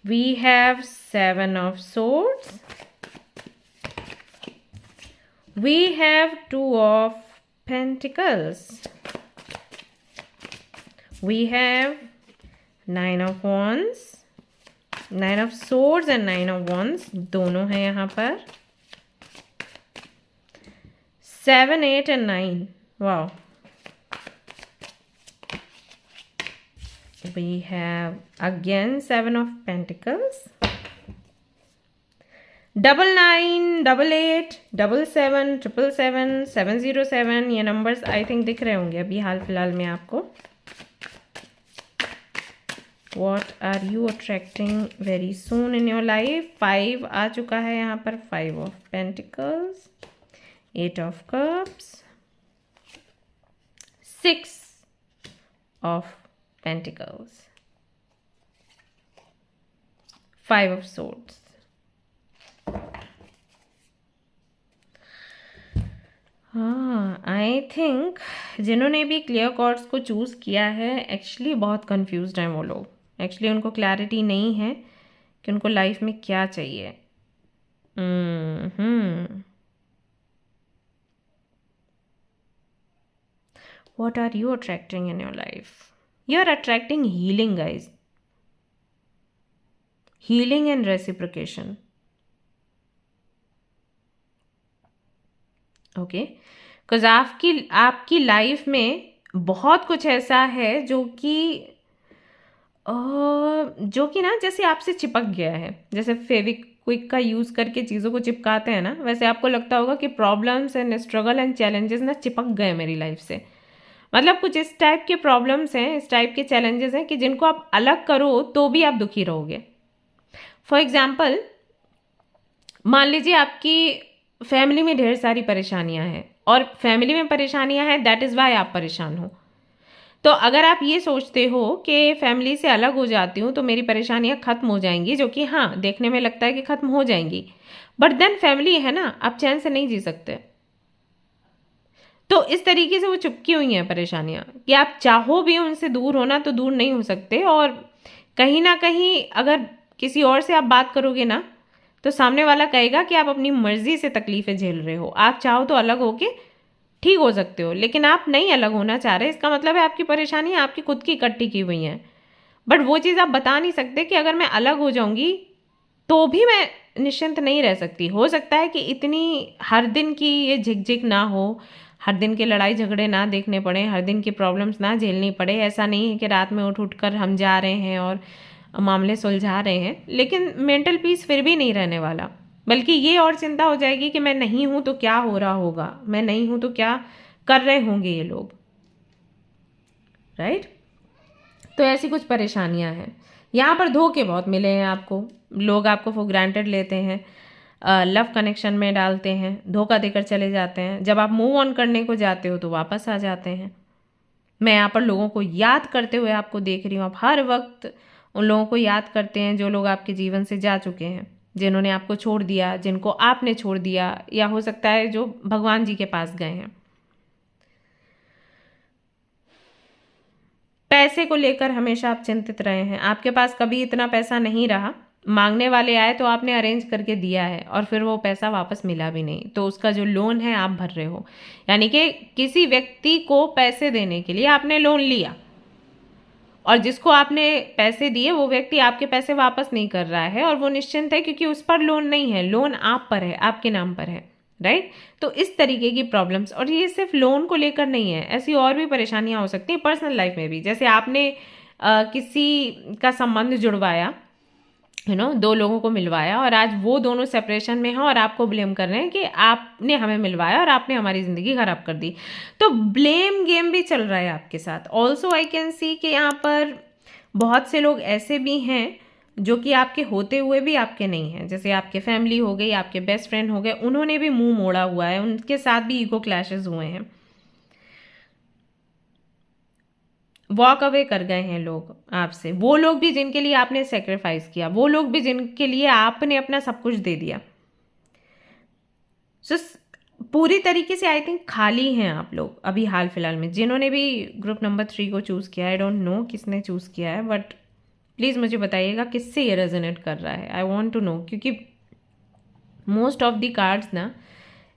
We have 7 of swords. We have 2 of pentacles. We have 9 of wands. 9 of swords and 9 of wands दोनों हैं यहाँ पर। 7, 8 and 9। Wow. We have again 7 of pentacles, 99, 88, 77, 777, 707। ये numbers I think दिख रहे होंगे अभी हाल फिलहाल में आपको। What are you attracting very soon in your life? 5 आ चुका है यहाँ पर, 5 of pentacles, 8 of cups, 6 of pentacles, 5 of swords। हाँ, आई थिंक जिन्होंने भी क्लियर कॉर्ड्स को चूज़ किया है एक्चुअली बहुत कंफ्यूज्ड हैं वो लोग। एक्चुअली उनको क्लैरिटी नहीं है कि उनको लाइफ में क्या चाहिए। What are you attracting in your life? You are attracting healing, guys. Healing and reciprocation. Okay? Because आपकी लाइफ में बहुत कुछ ऐसा है जो कि ना जैसे आपसे चिपक गया है। जैसे फेविक्विक का यूज़ करके चीज़ों को चिपकाते हैं ना, वैसे आपको लगता होगा कि problems and struggle and challenges ना चिपक गए मेरी लाइफ से। मतलब कुछ इस टाइप के प्रॉब्लम्स हैं, इस टाइप के चैलेंजेस हैं कि जिनको आप अलग करो तो भी आप दुखी रहोगे। फॉर एग्जाम्पल, मान लीजिए आपकी फैमिली में ढेर सारी परेशानियां हैं और फैमिली में परेशानियां हैं, दैट इज़ वाई आप परेशान हो। तो अगर आप ये सोचते हो कि फैमिली से अलग हो जाती हूँ तो मेरी परेशानियां ख़त्म हो जाएंगी, जो कि हाँ देखने में लगता है कि ख़त्म हो जाएंगी, बट देन फैमिली है ना, आप चैन से नहीं जी सकते। तो इस तरीके से वो चिपकी हुई हैं परेशानियां कि आप चाहो भी उनसे दूर होना तो दूर नहीं हो सकते। और कहीं ना कहीं अगर किसी और से आप बात करोगे ना तो सामने वाला कहेगा कि आप अपनी मर्जी से तकलीफ़ें झेल रहे हो, आप चाहो तो अलग होके ठीक हो सकते हो, लेकिन आप नहीं अलग होना चाह रहे। इसका मतलब है आपकी परेशानियां आपकी खुद की इकट्ठी की हुई हैं, बट वो चीज़ आप बता नहीं सकते कि अगर मैं अलग हो जाऊंगी तो भी मैं निश्चिंत नहीं रह सकती। हो सकता है कि इतनी हर दिन की ये झिकझिक ना हो, हर दिन के लड़ाई झगड़े ना देखने पड़े, हर दिन की प्रॉब्लम्स ना झेलनी पड़े। ऐसा नहीं है कि रात में उठ कर हम जा रहे हैं और मामले सुलझा रहे हैं, लेकिन मेंटल पीस फिर भी नहीं रहने वाला, बल्कि ये और चिंता हो जाएगी कि मैं नहीं हूँ तो क्या हो रहा होगा, मैं नहीं हूँ तो क्या कर रहे होंगे ये लोग। राइट। तो ऐसी कुछ परेशानियां हैं। यहाँ पर धोखे बहुत मिले हैं आपको, लोग आपको फॉर ग्रांटेड लेते हैं, लव कनेक्शन में डालते हैं, धोखा देकर चले जाते हैं। जब आप मूव ऑन करने को जाते हो तो वापस आ जाते हैं। मैं यहाँ पर लोगों को याद करते हुए आपको देख रही हूँ। आप हर वक्त उन लोगों को याद करते हैं जो लोग आपके जीवन से जा चुके हैं, जिन्होंने आपको छोड़ दिया, जिनको आपने छोड़ दिया, या हो सकता है जो भगवान जी के पास गए हैं। पैसे को लेकर हमेशा आप चिंतित रहे हैं। आपके पास कभी इतना पैसा नहीं रहा, मांगने वाले आए तो आपने अरेंज करके दिया है और फिर वो पैसा वापस मिला भी नहीं, तो उसका जो लोन है आप भर रहे हो। यानी कि किसी व्यक्ति को पैसे देने के लिए आपने लोन लिया और जिसको आपने पैसे दिए वो व्यक्ति आपके पैसे वापस नहीं कर रहा है और वो निश्चिंत है क्योंकि उस पर लोन नहीं है, लोन आप पर है, आपके नाम पर है, राइट। तो इस तरीके की प्रॉब्लम्स, और ये सिर्फ लोन को लेकर नहीं है, ऐसी और भी परेशानियां हो सकती हैं पर्सनल लाइफ में भी। जैसे आपने किसी का संबंध जुड़वाया, दो लोगों को मिलवाया और आज वो दोनों सेपरेशन में हैं और आपको ब्लेम कर रहे हैं कि आपने हमें मिलवाया और आपने हमारी ज़िंदगी ख़राब कर दी। तो ब्लेम गेम भी चल रहा है आपके साथ। ऑल्सो आई कैन सी कि यहाँ पर बहुत से लोग ऐसे भी हैं जो कि आपके होते हुए भी आपके नहीं हैं। जैसे आपके फैमिली हो गई, आपके बेस्ट फ्रेंड हो गए, उन्होंने भी मुंह मोड़ा हुआ है, उनके साथ भी ईगो क्लैशेस हुए हैं, वॉक अवे कर गए हैं लोग आपसे। वो लोग भी जिनके लिए आपने सेक्रीफाइस किया, वो लोग भी जिनके लिए आपने अपना सब कुछ दे दिया। सो पूरी तरीके से आई थिंक खाली हैं आप लोग अभी हाल फिलहाल में। जिन्होंने भी ग्रुप नंबर 3 को चूज़ किया, आई डोंट नो किसने चूज़ किया है, बट प्लीज़ मुझे बताइएगा किससे ये रेजोनेट कर रहा है। आई वॉन्ट टू नो, क्योंकि मोस्ट ऑफ द कार्ड्स ना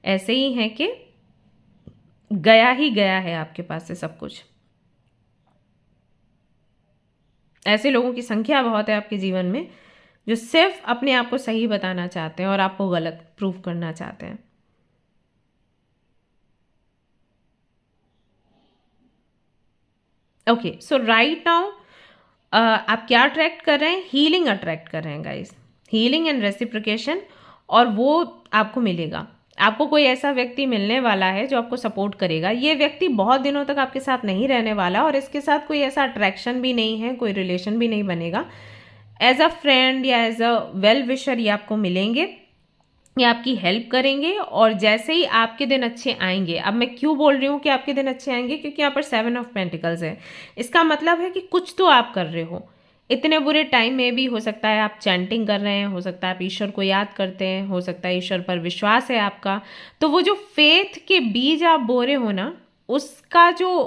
ऐसे ही हैं कि गया ही गया है आपके पास से सब कुछ। ऐसे लोगों की संख्या बहुत है आपके जीवन में जो सिर्फ अपने आप को सही बताना चाहते हैं और आपको गलत प्रूव करना चाहते हैं। ओके, सो राइट नाउ आप क्या अट्रैक्ट कर रहे हैं? हीलिंग अट्रैक्ट कर रहे हैं गाइस, हीलिंग एंड रेसिप्रोकेशन, और वो आपको मिलेगा। आपको कोई ऐसा व्यक्ति मिलने वाला है जो आपको सपोर्ट करेगा। ये व्यक्ति बहुत दिनों तक आपके साथ नहीं रहने वाला और इसके साथ कोई ऐसा अट्रैक्शन भी नहीं है, कोई रिलेशन भी नहीं बनेगा। एज अ फ्रेंड या एज अ वेल विशर ये आपको मिलेंगे, ये आपकी हेल्प करेंगे, और जैसे ही आपके दिन अच्छे आएंगे, अब मैं क्यों बोल रही हूँ कि आपके दिन अच्छे आएंगे, क्योंकि यहाँ पर 7 ऑफ पेंटिकल्स है। इसका मतलब है कि कुछ तो आप कर रहे हो इतने बुरे टाइम में भी। हो सकता है आप चैंटिंग कर रहे हैं, हो सकता है आप ईश्वर को याद करते हैं, हो सकता है ईश्वर पर विश्वास है आपका। तो वो जो फेथ के बीज आप बो रहे हो ना, उसका जो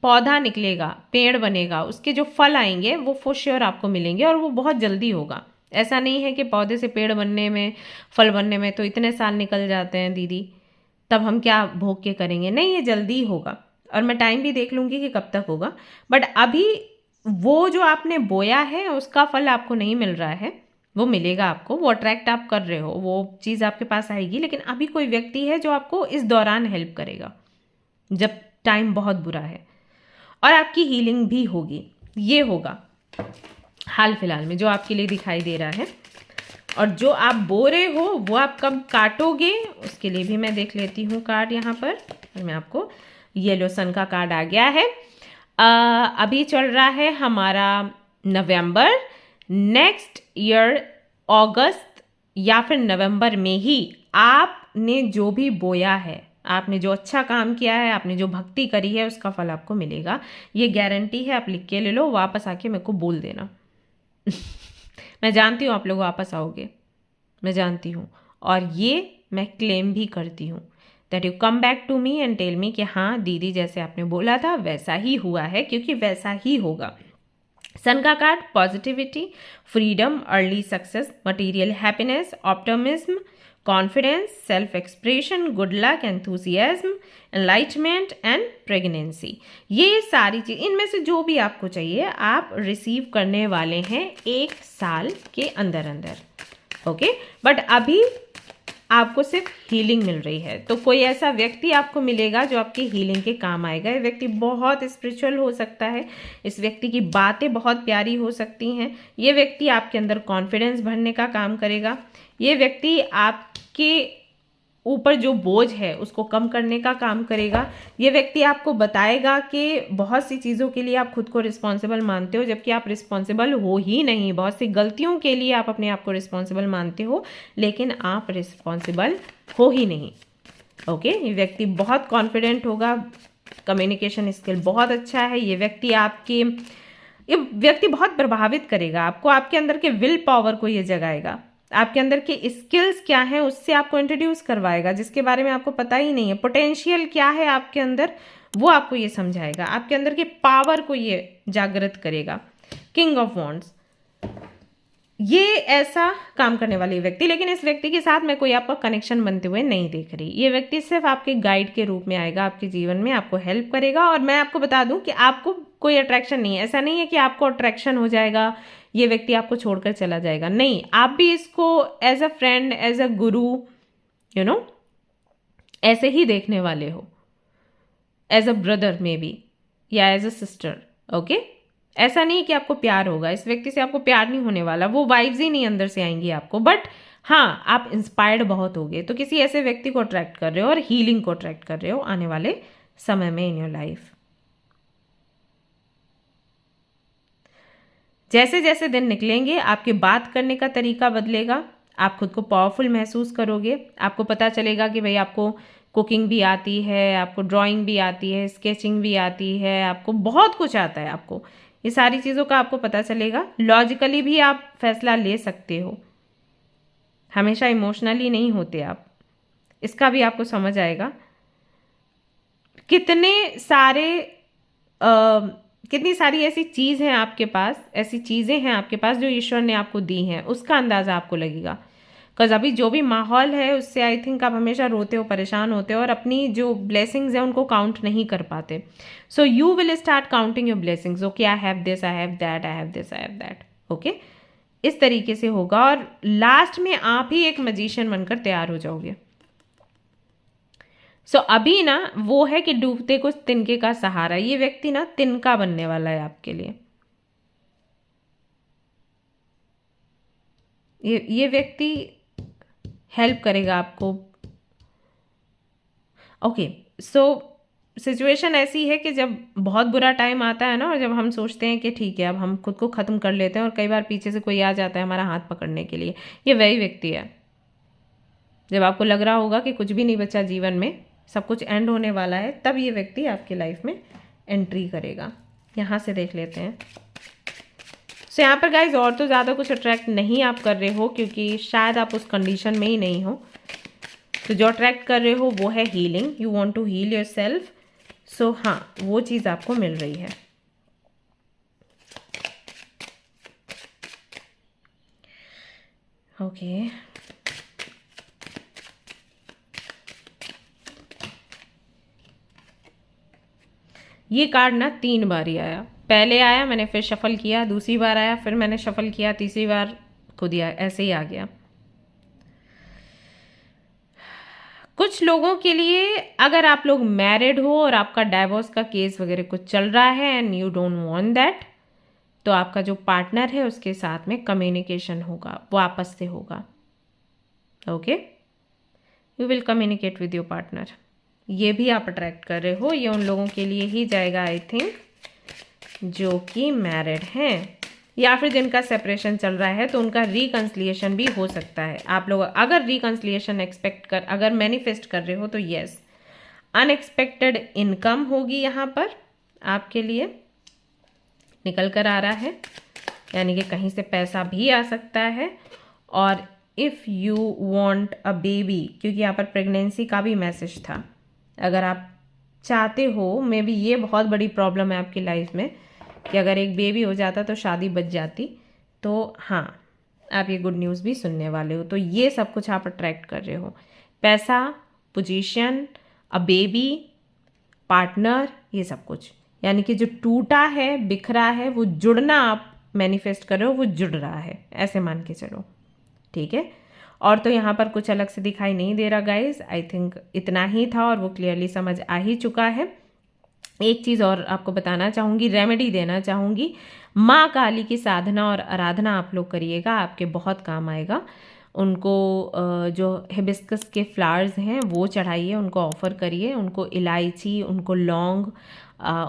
पौधा निकलेगा, पेड़ बनेगा, उसके जो फल आएंगे वो फॉर श्योर आपको मिलेंगे, और वो बहुत जल्दी होगा। ऐसा नहीं है कि पौधे से पेड़ बनने में, फल बनने में तो इतने साल निकल जाते हैं दीदी, तब हम क्या भोग के करेंगे। नहीं, ये जल्दी होगा, और मैं टाइम भी देख लूँगी कि कब तक होगा। बट अभी वो जो आपने बोया है उसका फल आपको नहीं मिल रहा है, वो मिलेगा आपको। वो अट्रैक्ट आप कर रहे हो, वो चीज़ आपके पास आएगी। लेकिन अभी कोई व्यक्ति है जो आपको इस दौरान हेल्प करेगा जब टाइम बहुत बुरा है, और आपकी हीलिंग भी होगी। ये होगा हाल फिलहाल में जो आपके लिए दिखाई दे रहा है। और जो आप बो रहे हो वो आप कब काटोगे उसके लिए भी मैं देख लेती हूँ कार्ड यहाँ पर। मैं आपको येलो सन का कार्ड आ गया है। अभी चल रहा है हमारा नवंबर, नेक्स्ट ईयर अगस्त या फिर नवंबर में ही आपने जो भी बोया है, आपने जो अच्छा काम किया है, आपने जो भक्ति करी है, उसका फल आपको मिलेगा। ये गारंटी है, आप लिख के ले लो, वापस आके मेरे को बोल देना। मैं जानती हूँ आप लोग वापस आओगे, मैं जानती हूँ, और ये मैं क्लेम भी करती हूँ that you come back to me and tell me कि हाँ दीदी जैसे आपने बोला था वैसा ही हुआ है, क्योंकि वैसा ही होगा। सन का card positivity, freedom, early success, material happiness, optimism, confidence, self expression, good luck, enthusiasm, enlightenment and pregnancy. ये सारी चीज, इनमें से जो भी आपको चाहिए आप रिसीव करने वाले हैं 1 साल के अंदर अंदर। ओके, बट अभी आपको सिर्फ हीलिंग मिल रही है। तो कोई ऐसा व्यक्ति आपको मिलेगा जो आपकी हीलिंग के काम आएगा। ये व्यक्ति बहुत स्पिरिचुअल हो सकता है, इस व्यक्ति की बातें बहुत प्यारी हो सकती हैं, ये व्यक्ति आपके अंदर कॉन्फिडेंस भरने का काम करेगा, ये व्यक्ति आपके ऊपर जो बोझ है उसको कम करने का काम करेगा। ये व्यक्ति आपको बताएगा कि बहुत सी चीज़ों के लिए आप खुद को रिस्पॉन्सिबल मानते हो, जबकि आप रिस्पॉन्सिबल हो ही नहीं। बहुत सी गलतियों के लिए आप अपने आप को रिस्पॉन्सिबल मानते हो, लेकिन आप रिस्पॉन्सिबल हो ही नहीं। ओके, ये व्यक्ति बहुत कॉन्फिडेंट होगा, कम्युनिकेशन स्किल बहुत अच्छा है। ये व्यक्ति बहुत प्रभावित करेगा आपको, आपके अंदर के विल पावर को ये जगाएगा, आपके अंदर के स्किल्स क्या हैं उससे आपको इंट्रोड्यूस करवाएगा, जिसके बारे में आपको पता ही नहीं है। पोटेंशियल क्या है आपके अंदर वो आपको ये समझाएगा, आपके अंदर के पावर को ये जागृत करेगा। किंग ऑफ वॉन्ड्स, ये ऐसा काम करने वाली व्यक्ति, लेकिन इस व्यक्ति के साथ मैं कोई आपका कनेक्शन बनते हुए नहीं देख रही। ये व्यक्ति सिर्फ आपके गाइड के रूप में आएगा आपके जीवन में, आपको हेल्प करेगा। और मैं आपको बता दूं कि आपको कोई अट्रैक्शन नहीं है। ऐसा नहीं है कि आपको अट्रैक्शन हो जाएगा, ये व्यक्ति आपको छोड़कर चला जाएगा, नहीं। आप भी इसको as a friend, as a guru, ऐसे ही देखने वाले हो, as a brother may be, या एज अ सिस्टर। ओके, ऐसा नहीं कि आपको प्यार होगा, इस व्यक्ति से आपको प्यार नहीं होने वाला, वो वाइब्स ही नहीं अंदर से आएंगी आपको। बट हाँ, आप इंस्पायर्ड बहुत होगे, तो किसी ऐसे व्यक्ति को अट्रैक्ट कर रहे हो और हीलिंग को अट्रैक्ट कर रहे हो आने वाले समय में इन योर लाइफ। जैसे जैसे दिन निकलेंगे आपके बात करने का तरीका बदलेगा, आप खुद को पावरफुल महसूस करोगे। आपको पता चलेगा कि भाई आपको कुकिंग भी आती है, आपको ड्राइंग भी आती है, स्केचिंग भी आती है, आपको बहुत कुछ आता है। आपको ये सारी चीज़ों का आपको पता चलेगा। लॉजिकली भी आप फैसला ले सकते हो, हमेशा इमोशनली नहीं होते आप, इसका भी आपको समझ आएगा। कितनी सारी ऐसी चीज़ हैं आपके पास, ऐसी चीज़ें हैं आपके पास जो ईश्वर ने आपको दी हैं, उसका अंदाज़ा आपको लगेगा। बिकॉज अभी जो भी माहौल है उससे आई थिंक आप हमेशा रोते हो, परेशान होते हो और अपनी जो ब्लेसिंग्स हैं उनको काउंट नहीं कर पाते। So you will start counting your blessings. Okay, I have this, I have that, I have this, I have that. Okay, इस तरीके से होगा और लास्ट में आप ही एक मजिशियन बनकर तैयार हो जाओगे। सो अभी ना वो है कि डूबते को तिनके का सहारा, ये व्यक्ति ना तिनका बनने वाला है आपके लिए। ये व्यक्ति हेल्प करेगा आपको। ओके, सो सिचुएशन ऐसी है कि जब बहुत बुरा टाइम आता है ना, और जब हम सोचते हैं कि ठीक है अब हम खुद को ख़त्म कर लेते हैं, और कई बार पीछे से कोई आ जाता है हमारा हाथ पकड़ने के लिए, ये वही व्यक्ति है। जब आपको लग रहा होगा कि कुछ भी नहीं बचा जीवन में, सब कुछ एंड होने वाला है, तब ये व्यक्ति आपकी लाइफ में एंट्री करेगा। यहाँ से देख लेते हैं। सो यहाँ पर गाइज और तो ज़्यादा कुछ अट्रैक्ट नहीं आप कर रहे हो, क्योंकि शायद आप उस कंडीशन में ही नहीं हो। तो जो अट्रैक्ट कर रहे हो वो है healing, you want to heal yourself. So हाँ, वो चीज़ आपको मिल रही है। ओके, ये कार्ड ना 3 बार ही आया। पहले आया, मैंने फिर शफल किया, दूसरी बार आया, फिर मैंने शफल किया, तीसरी बार खुद ही ऐसे ही आ गया। कुछ लोगों के लिए, अगर आप लोग मैरिड हो और आपका डाइवोर्स का केस वगैरह कुछ चल रहा है and you don't want that, तो आपका जो पार्टनर है उसके साथ में कम्युनिकेशन होगा, वो आपस से होगा। Okay, you will communicate with your partner. ये भी आप अट्रैक्ट कर रहे हो, ये उन लोगों के लिए ही जाएगा आई थिंक जो कि मैरिड हैं, या फिर जिनका सेपरेशन चल रहा है तो उनका रिकन्सिलिएशन भी हो सकता है। आप लोग अगर रिकन्सिलिएशन अगर मैनिफेस्ट कर रहे हो तो यस, अनएक्सपेक्टेड इनकम होगी यहाँ पर आपके लिए, निकल कर आ रहा है, यानी कि कहीं से पैसा भी आ सकता है। और if you want a baby, क्योंकि यहाँ पर प्रेगनेंसी का भी मैसेज था, अगर आप चाहते हो, मे बी ये बहुत बड़ी प्रॉब्लम है आपकी लाइफ में कि अगर एक बेबी हो जाता तो शादी बच जाती, तो हाँ, आप ये गुड न्यूज़ भी सुनने वाले हो। तो ये सब कुछ आप अट्रैक्ट कर रहे हो, पैसा, पोजीशन, अ बेबी, पार्टनर, ये सब कुछ, यानी कि जो टूटा है, बिखरा है, वो जुड़ना आप मैनिफेस्ट कर रहे हो, वो जुड़ रहा है, ऐसे मान के चलो। ठीक है, और तो यहाँ पर कुछ अलग से दिखाई नहीं दे रहा गाइज, आई थिंक इतना ही था और वो क्लियरली समझ आ ही चुका है। एक चीज़ और आपको बताना चाहूँगी, रेमेडी देना चाहूँगी, माँ काली की साधना और आराधना आप लोग करिएगा, आपके बहुत काम आएगा। उनको जो हिबिस्कस के फ्लावर्स हैं वो चढ़ाइए, उनको ऑफ़र करिए, उनको इलायची, उनको लौंग,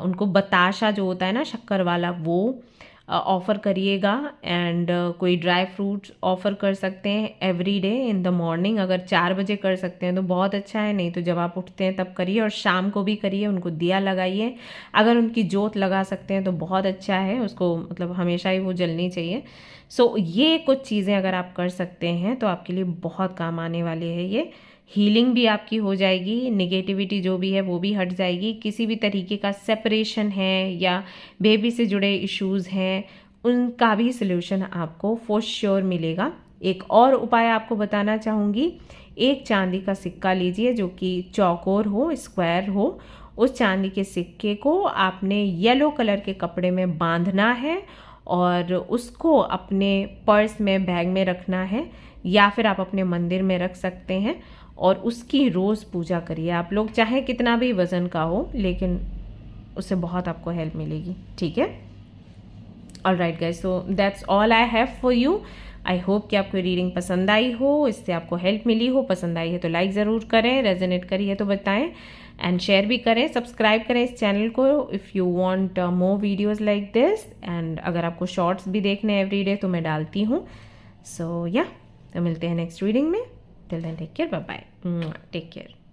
उनको बताशा जो होता है ना शक्कर वाला, वो ऑफ़र करिएगा। एंड कोई ड्राई फ्रूट्स ऑफ़र कर सकते हैं every day in the morning. अगर 4 बजे कर सकते हैं तो बहुत अच्छा है, नहीं तो जब आप उठते हैं तब करिए, और शाम को भी करिए। उनको दिया लगाइए, अगर उनकी जोत लगा सकते हैं तो बहुत अच्छा है, उसको मतलब हमेशा ही वो जलनी चाहिए। सो ये कुछ चीज़ें अगर आप कर सकते हैं तो आपके लिए बहुत काम आने वाले हैं। ये हीलिंग भी आपकी हो जाएगी, निगेटिविटी जो भी है वो भी हट जाएगी, किसी भी तरीके का सेपरेशन है या बेबी से जुड़े इश्यूज़ हैं उनका भी सल्यूशन आपको फॉर श्योर मिलेगा। एक और उपाय आपको बताना चाहूँगी, एक चांदी का सिक्का लीजिए जो कि चौकोर हो, स्क्वायर हो। उस चांदी के सिक्के को आपने येलो कलर के कपड़े में बांधना है और उसको अपने पर्स में, बैग में रखना है, या फिर आप अपने मंदिर में रख सकते हैं और उसकी रोज़ पूजा करिए। आप लोग चाहे कितना भी वज़न का हो, लेकिन उससे बहुत आपको हेल्प मिलेगी, ठीक है। Alright guys, so that's all I have for you. I hope कि आपको रीडिंग पसंद आई हो, इससे आपको हेल्प मिली हो। पसंद आई है तो लाइक ज़रूर करें, रेजोनेट करी है तो बताएं, एंड शेयर भी करें, सब्सक्राइब करें इस चैनल को if you want more videos like this. And अगर आपको शॉर्ट्स भी देखने हैं एवरी डे तो मैं डालती हूँ। सो या तो मिलते हैं नेक्स्ट रीडिंग में। Till then take care, bye bye, take care.